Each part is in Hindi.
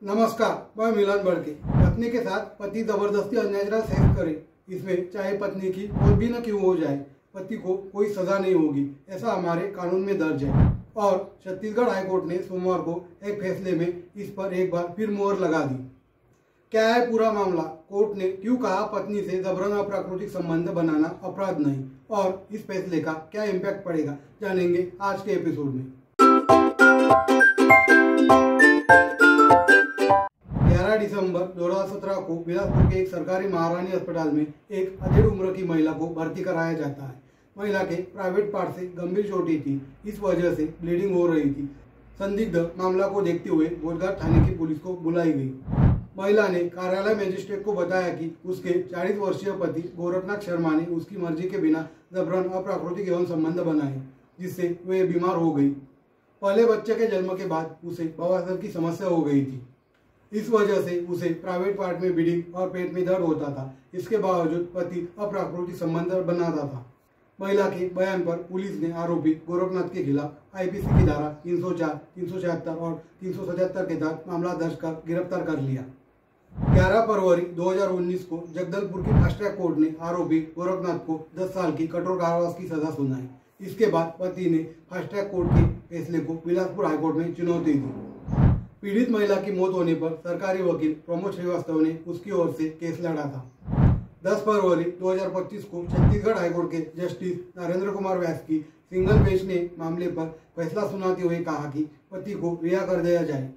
नमस्कार, मैं मिलन बड़के। पत्नी के साथ पति जबरदस्ती अननेचुरल सेक्स करे, इसमें चाहे पत्नी की कोई भी न क्यों हो जाए, पति को कोई सजा नहीं होगी, ऐसा हमारे कानून में दर्ज है। और छत्तीसगढ़ हाईकोर्ट ने सोमवार को एक फैसले में इस पर एक बार फिर मोहर लगा दी। क्या है पूरा मामला? कोर्ट ने क्यों कहा पत्नी से जबरन अप्राकृतिक संबंध बनाना अपराध नहीं, और इस फैसले का क्या इम्पैक्ट पड़ेगा, जानेंगे आज के एपिसोड में। 11 दिसंबर 2017 को बिलासपुर के एक सरकारी महारानी अस्पताल में एक अधेड़ उम्र की महिला को भर्ती कराया जाता है। महिला के प्राइवेट पार्ट से गंभीर चोटें थी, इस वजह से ब्लीडिंग हो रही थी। संदिग्ध मामला को देखते हुए बोधघाट थाने की पुलिस को बुलाई गई। महिला ने कार्यालय मजिस्ट्रेट को बताया कि उसके 40 वर्षीय पति गोरखनाथ शर्मा ने उसकी मर्जी के बिना जबरन अप्राकृतिक यौन संबंध बनाए, जिससे वे बीमार हो गई। पहले बच्चे के जन्म के बाद उसे बवासीर की समस्या हो गई थी। इस वजह से उसे प्राइवेट पार्ट में ब्लीडिंग और पेट में दर्द होता था। इसके बावजूद पति अप्राकृतिक संबंध बनाता था। महिला के बयान पर पुलिस ने आरोपी गोरखनाथ के खिलाफ आईपीसी की धारा 304, 376 और 377 के तहत मामला दर्ज कर गिरफ्तार कर लिया। 11 फरवरी 2019 को जगदलपुर की फास्ट ट्रैक कोर्ट ने आरोपी गोरखनाथ को 10 साल की कठोर कारावास की सजा सुनाई। इसके बाद पति ने फास्ट ट्रैक कोर्ट के फैसले को बिलासपुर हाईकोर्ट में चुनौती दी। पीड़ित महिला की मौत होने पर सरकारी वकील प्रमोद श्रीवास्तव ने उसकी ओर से केस लड़ा था। 10 फरवरी 2025 को छत्तीसगढ़ हाईकोर्ट के जस्टिस नरेंद्र कुमार व्यास की सिंगल बेंच ने मामले पर फैसला सुनाते हुए कहा कि पति को रिहा कर दिया जाए।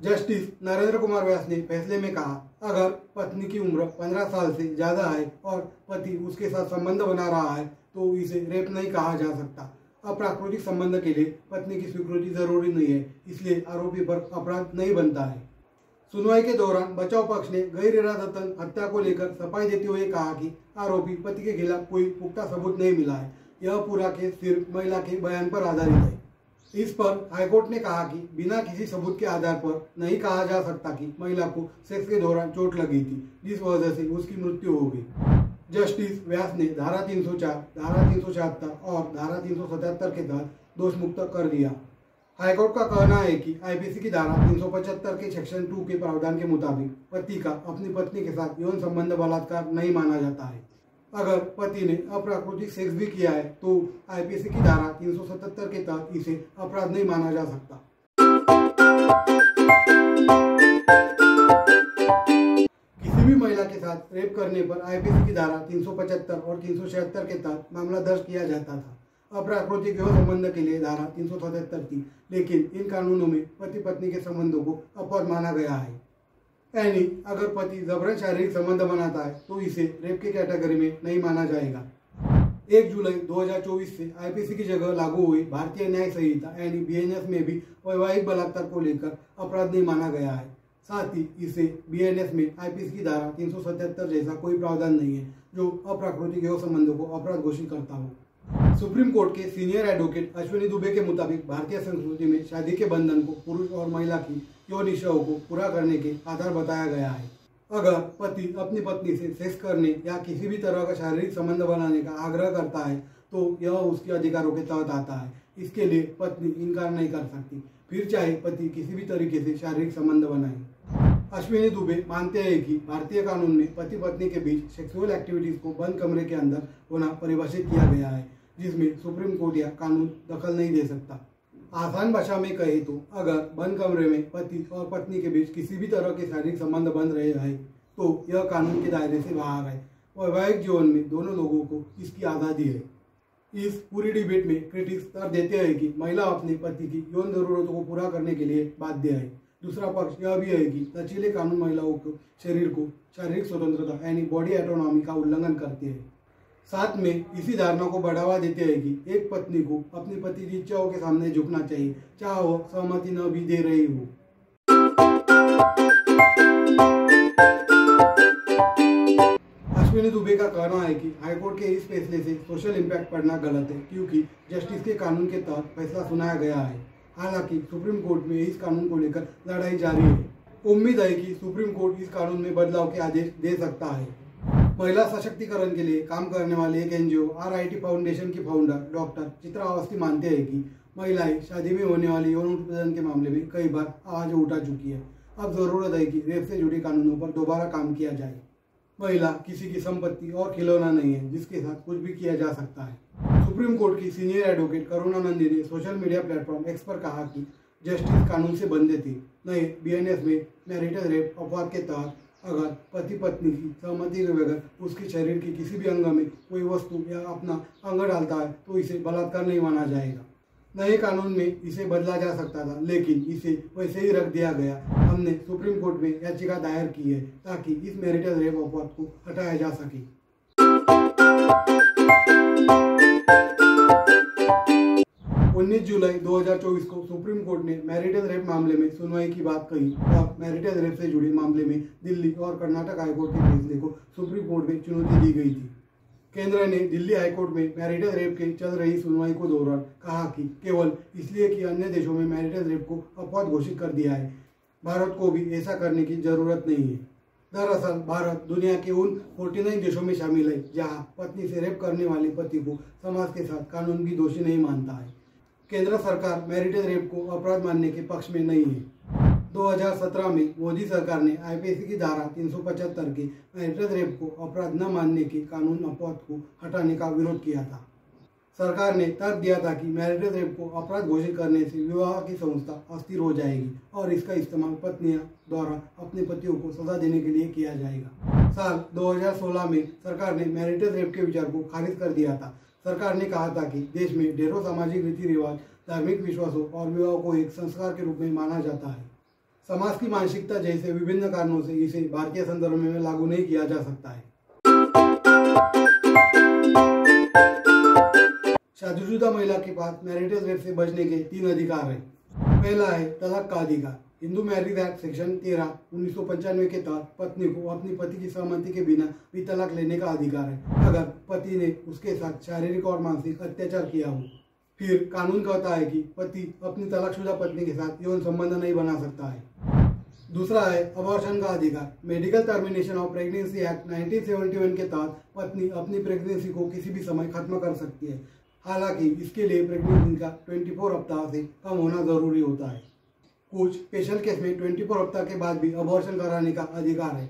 जस्टिस नरेंद्र कुमार व्यास ने फैसले में कहा, अगर पत्नी की उम्र 15 साल से ज्यादा है और पति उसके साथ संबंध बना रहा है तो इसे रेप नहीं कहा जा सकता। अप्राकृतिक संबंध के लिए पत्नी की स्वीकृति जरूरी नहीं है, इसलिए आरोपी पर अपराध नहीं बनता है। सुनवाई के दौरान बचाव पक्ष ने गैर इरादतन हत्या को लेकर सफाई देते हुए कहा कि आरोपी पति के खिलाफ कोई पुख्ता सबूत नहीं मिला है। यह पूरा केस सिर्फ महिला के बयान पर आधारित है। इस पर हाईकोर्ट ने कहा कि बिना किसी सबूत के आधार पर नहीं कहा जा सकता कि महिला को सेक्स के दौरान चोट लगी थी, जिस वजह से उसकी मृत्यु हो गई। जस्टिस व्यास ने धारा 304, धारा 376 और धारा 377 के तहत दोष मुक्त कर दिया। हाईकोर्ट का कहना है कि आईपीसी की धारा 375 के सेक्शन 2 के प्रावधान के मुताबिक पति का अपनी पत्नी के साथ यौन संबंध बलात्कार नहीं माना जाता है। अगर पति ने अप्राकृतिक सेक्स भी किया है तो आईपीसी की धारा 377 के तहत इसे अपराध नहीं माना जा सकता। किसी भी महिला के साथ रेप करने पर आईपीसी की धारा 375 और 376 के तहत मामला दर्ज किया जाता था। अप्राकृतिक यौन संबंध के लिए धारा 377 थी, लेकिन इन कानूनों में पति पत्नी के संबंधों को अपराध माना गया है। यानी अगर पति जबरन शारीरिक संबंध बनाता है तो इसे रेप की कैटेगरी में नहीं माना जाएगा। 1 जुलाई 2024 से आईपीसी की जगह लागू हुई भारतीय न्याय संहिता यानी बीएनएस में भी वैवाहिक बलात्कार को लेकर अपराध नहीं माना गया है। साथ ही इसे बीएनएस में आईपीसी की धारा 377 जैसा कोई प्रावधान नहीं है जो अप्राकृतिक यौन संबंधों को अपराध घोषित करता हो। सुप्रीम कोर्ट के सीनियर एडवोकेट अश्विनी दुबे के मुताबिक भारतीय संस्कृति में शादी के बंधन को पुरुष और महिला की यौन इच्छाओं को पूरा करने के आधार बताया गया है। अगर पति अपनी पत्नी से सेक्स करने या किसी भी तरह का शारीरिक संबंध बनाने का आग्रह करता है तो यह उसके अधिकारों के तहत आता है। इसके लिए पत्नी इनकार नहीं कर सकती, फिर चाहे पति किसी भी तरीके से शारीरिक संबंध बनाए। अश्विनी दुबे मानते हैं कि भारतीय कानून में पति पत्नी के बीच सेक्सुअल एक्टिविटीज को बंद कमरे के अंदर होना परिभाषित किया गया है, जिसमें सुप्रीम कोर्ट या कानून दखल नहीं दे सकता। आसान भाषा में कहे तो अगर बंद कमरे में पति और पत्नी के बीच किसी भी तरह के शारीरिक संबंध बन रहे हैं तो यह कानून के दायरे से बाहर है। वैवाहिक जीवन में दोनों लोगों को इसकी आज़ादी है। इस पूरी डिबेट में क्रिटिक्स तर्क देते हैं कि महिला अपने पति की यौन जरूरतों को पूरा करने के लिए बाध्य है। दूसरा पक्ष यह भी है कि लचीले कानून महिलाओं को शारीरिक स्वतंत्रता यानी बॉडी ऑटोनॉमी का उल्लंघन करते हैं। साथ में इसी धारणा को बढ़ावा देते हैं कि एक पत्नी को अपनी पति की इच्छाओं के सामने झुकना चाहिए, चाहे वह सहमति न भी दे रही हो। अश्विनी दुबे का कहना है कि हाईकोर्ट के इस फैसले से सोशल इम्पैक्ट पड़ना गलत है, क्योंकि जस्टिस के कानून के तहत फैसला सुनाया गया है। हालांकि सुप्रीम कोर्ट में इस कानून को लेकर लड़ाई जारी है। उम्मीद है कि सुप्रीम कोर्ट इस कानून में बदलाव के आदेश दे सकता है। महिला सशक्तिकरण के लिए काम करने वाले एक एनजीओ RIT फाउंडेशन की फाउंडर डॉक्टर चित्रा अवस्थी मानते हैं कि महिलाएं शादी में होने वाले यौन उत्पीड़न के मामले में कई बार आवाज उठा चुकी है। अब जरूरत है कि रेप से जुड़े कानूनों पर दोबारा काम किया जाए। महिला किसी की संपत्ति और खिलौना नहीं है जिसके साथ कुछ भी किया जा सकता है। सुप्रीम कोर्ट की सीनियर एडवोकेट करुणा नंदी ने सोशल मीडिया प्लेटफॉर्म एक्स पर कहा कि जस्टिस कानून से बंधे थे। नए BNS में मैरिटल रेप अपवाद के तहत अगर पति पत्नी की सहमति के बगैर उसके शरीर के किसी भी अंग में कोई वस्तु या अपना अंग डालता है तो इसे बलात्कार नहीं माना जाएगा। नए कानून में इसे बदला जा सकता था, लेकिन इसे वैसे ही रख दिया गया। हमने सुप्रीम कोर्ट में याचिका दायर की है ताकि इस मैरिटल रेप अपवाद को हटाया जा सके। 19 जुलाई 2024 को सुप्रीम कोर्ट ने मैरिटल रेप मामले में सुनवाई की बात कही और मैरिटल रेप से जुड़े मामले में दिल्ली और कर्नाटक हाईकोर्ट के फैसले को सुप्रीम कोर्ट में चुनौती दी गई थी। केंद्र ने दिल्ली हाईकोर्ट में मैरिटल रेप के चल रही सुनवाई को दौरान कहा कि केवल इसलिए कि अन्य देशों में मैरिटल रेप को अपवाद घोषित कर दिया है, भारत को भी ऐसा करने की जरूरत नहीं है। दरअसल भारत दुनिया के उन 49 देशों में शामिल है जहां पत्नी से रेप करने वाले पति को समाज के साथ कानून भी दोषी नहीं मानता है। केंद्र सरकार मैरिटल रेप को अपराध मानने के पक्ष में नहीं है। 2017 में मोदी सरकार ने IPC की धारा 375 के मैरिटल रेप को अपराध न मानने के कानून अपवाद को हटाने का विरोध किया था। सरकार ने तर्क दिया था कि मैरिटल रेप को अपराध घोषित करने से विवाह की संस्था अस्थिर हो जाएगी और इसका इस्तेमाल पत्नियों द्वारा अपने पतियों को सजा देने के लिए किया जाएगा। साल 2016 में सरकार ने मैरिटल रेप के विचार को खारिज कर दिया था। सरकार ने कहा था कि देश में ढेरों सामाजिक रीति रिवाज, धार्मिक विश्वासों और विवाह को एक संस्कार के रूप में माना जाता है। समाज की मानसिकता जैसे विभिन्न कारणों से इसे भारतीय संदर्भ में लागू नहीं किया जा सकता है। शादीशुदा महिला के पास मैरिटल रेप से बचने के 3 अधिकार हैं। पहला है तलाक का अधिकार। हिंदू मैरिज एक्ट सेक्शन 13 1995 के तहत पत्नी को अपनी पति की सहमति के बिना भी तलाक लेने का अधिकार है अगर पति ने उसके साथ शारीरिक और मानसिक अत्याचार किया हो। फिर कानून कहता है कि पति अपनी तलाकशुदा पत्नी के साथ यौन संबंध नहीं बना सकता है। दूसरा है अबॉर्शन का अधिकार। Medical termination of pregnancy act 1971 के तहत पत्नी अपनी प्रेगनेंसी को किसी भी समय खत्म कर सकती है, हालांकि इसके लिए प्रेगनेंसी का 24 हफ्ता से कम होना जरूरी होता है। कुछ स्पेशल केस में 24 हफ्ता के बाद भी अबॉर्शन कराने का अधिकार है।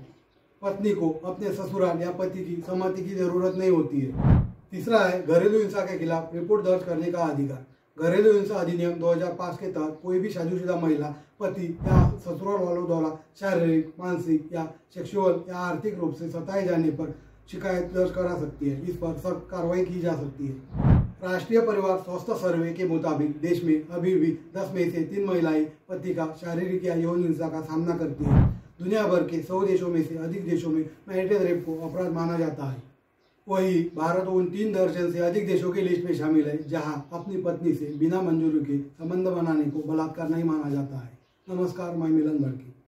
पत्नी को अपने ससुराल या पति की सहमति की जरूरत नहीं होती है। तीसरा है घरेलू हिंसा के खिलाफ रिपोर्ट दर्ज करने का अधिकार। घरेलू हिंसा अधिनियम 2005 के तहत कोई भी शादीशुदा महिला पति या ससुराल वालों द्वारा शारीरिक, मानसिक या सेक्सुअल या आर्थिक रूप से सताए जाने पर शिकायत दर्ज करा सकती है। इस पर सख्त कार्रवाई की जा सकती है। राष्ट्रीय परिवार स्वास्थ्य सर्वे के मुताबिक देश में अभी भी 10 में से 3 महिलाएं पति का शारीरिक या यौन हिंसा का सामना करती हैं। दुनिया भर के 100 देशों में से अधिक देशों में मैरिटल रेप को अपराध माना जाता है। वही भारत उन 3 दर्जन से अधिक देशों की लिस्ट में शामिल है जहां अपनी पत्नी से बिना मंजूरी के संबंध बनाने को बलात्कार नहीं माना जाता है। नमस्कार, मैं मिलन भड़की।